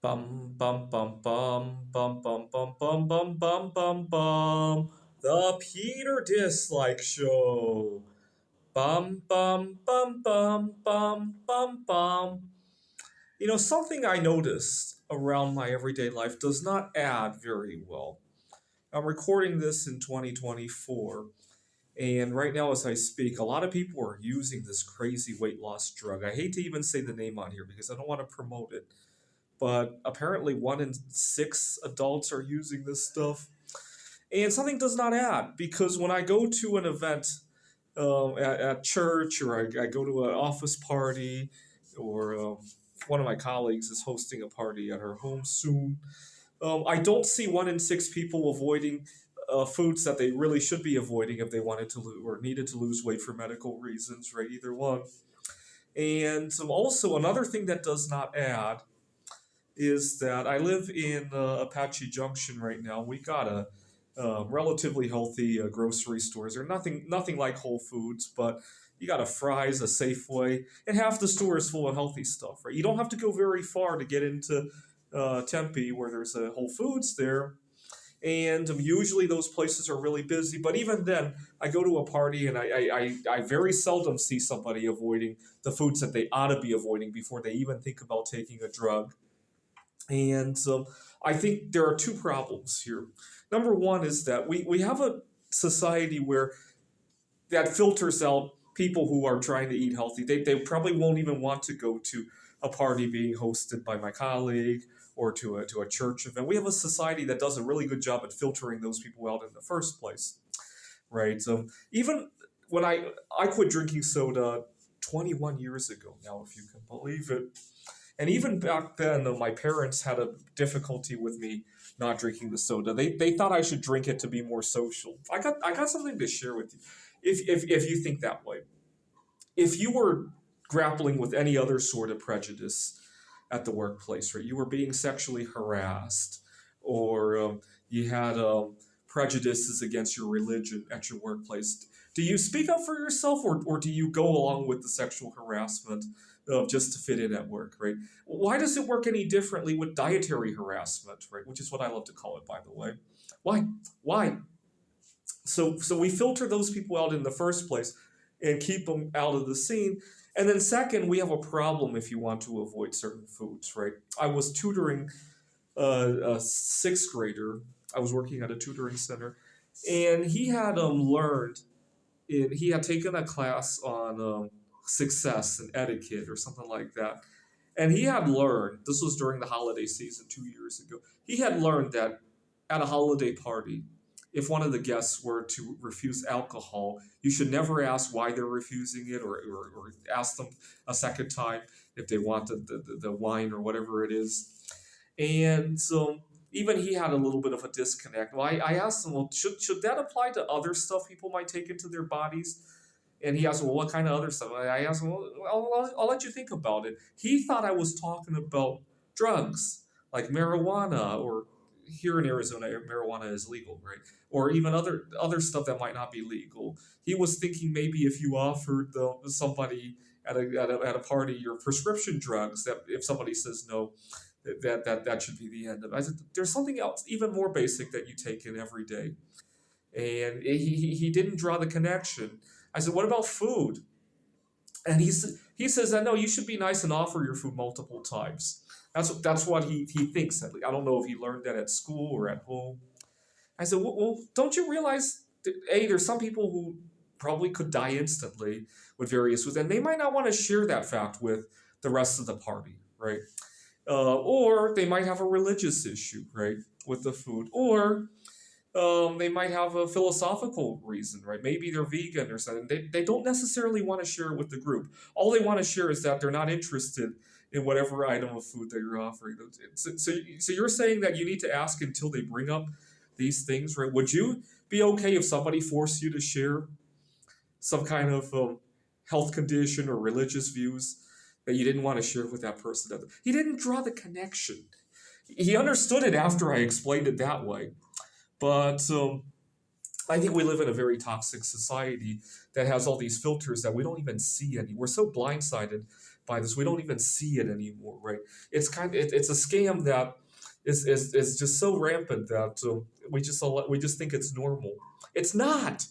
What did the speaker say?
Bum bum bum bum bum bum bum bum bum bum bum bum. The Peter Dislike Show. Bum bum bum bum bum bum bum. Something I noticed around my everyday life does not add very well. I'm recording this in 2024, and right now, as I speak, a lot of people are using this crazy weight loss drug. I hate to even say the name on here because I don't want to promote it, but apparently 1 in 6 adults are using this stuff. And something does not add because when I go to an event at church, or I go to an office party, or one of my colleagues is hosting a party at her home soon, I don't see 1 in 6 people avoiding foods that they really should be avoiding if they wanted to lose or needed to lose weight for medical reasons, right? Either one. And also, another thing that does not add is that I live in Apache Junction right now. We got a relatively healthy grocery stores. They're nothing like Whole Foods, but you got a Fry's, a Safeway, and half the store is full of healthy stuff. Right? You don't have to go very far to get into Tempe, where there's a Whole Foods there. And usually those places are really busy. But even then, I go to a party and I very seldom see somebody avoiding the foods that they ought to be avoiding before they even think about taking a drug. And I think there are two problems here. Number one is that we have a society where that filters out people who are trying to eat healthy. They probably won't even want to go to a party being hosted by my colleague or to a church event. We have a society that does a really good job at filtering those people out in the first place, right? So even when I quit drinking soda 21 years ago now, if you can believe it, and even back then, my parents had a difficulty with me not drinking the soda. They thought I should drink it to be more social. I got something to share with you. If you think that way, if you were grappling with any other sort of prejudice at the workplace, right? You were being sexually harassed, or you had prejudices against your religion at your workplace. Do you speak up for yourself, or do you go along with the sexual harassment just to fit in at work, right? Why does it work any differently with dietary harassment, right? Which is what I love to call it, by the way. Why? Why? So we filter those people out in the first place and keep them out of the scene. And then second, we have a problem if you want to avoid certain foods, right? I was tutoring a sixth grader. I was working at a tutoring center, and he had he had taken a class on success and etiquette or something like that. And he had learned, this was during the holiday season 2 years ago, he had learned that at a holiday party, if one of the guests were to refuse alcohol, you should never ask why they're refusing it, or ask them a second time if they want the wine or whatever it is. And so even he had a little bit of a disconnect. Well, I asked him, well, should that apply to other stuff people might take into their bodies? And he asked, well, what kind of other stuff? I asked him, well, I'll let you think about it. He thought I was talking about drugs, like marijuana, or here in Arizona, marijuana is legal, right? Or even other stuff that might not be legal. He was thinking maybe if you offered somebody at a party your prescription drugs, that if somebody says no, that should be the end of it. I said, there's something else, even more basic, that you take in every day. And he didn't draw the connection. I said, what about food? And he says that no, you should be nice and offer your food multiple times. That's what he thinks. I don't know if he learned that at school or at home. I said, well, don't you realize that, there's some people who probably could die instantly with various foods, and they might not want to share that fact with the rest of the party, right? Or they might have a religious issue, right, with the food, or they might have a philosophical reason, right? Maybe they're vegan or something. They don't necessarily want to share it with the group. All they want to share is that they're not interested in whatever item of food that you're offering. So you're saying that you need to ask until they bring up these things, right? Would you be okay if somebody forced you to share some kind of health condition or religious views that you didn't want to share with that person? He didn't draw the connection. He understood it after I explained it that way. But I think we live in a very toxic society that has all these filters that we don't even see any. We're so blindsided by this. We don't even see it anymore, right? It's a scam that is just so rampant that we just think it's normal. It's not.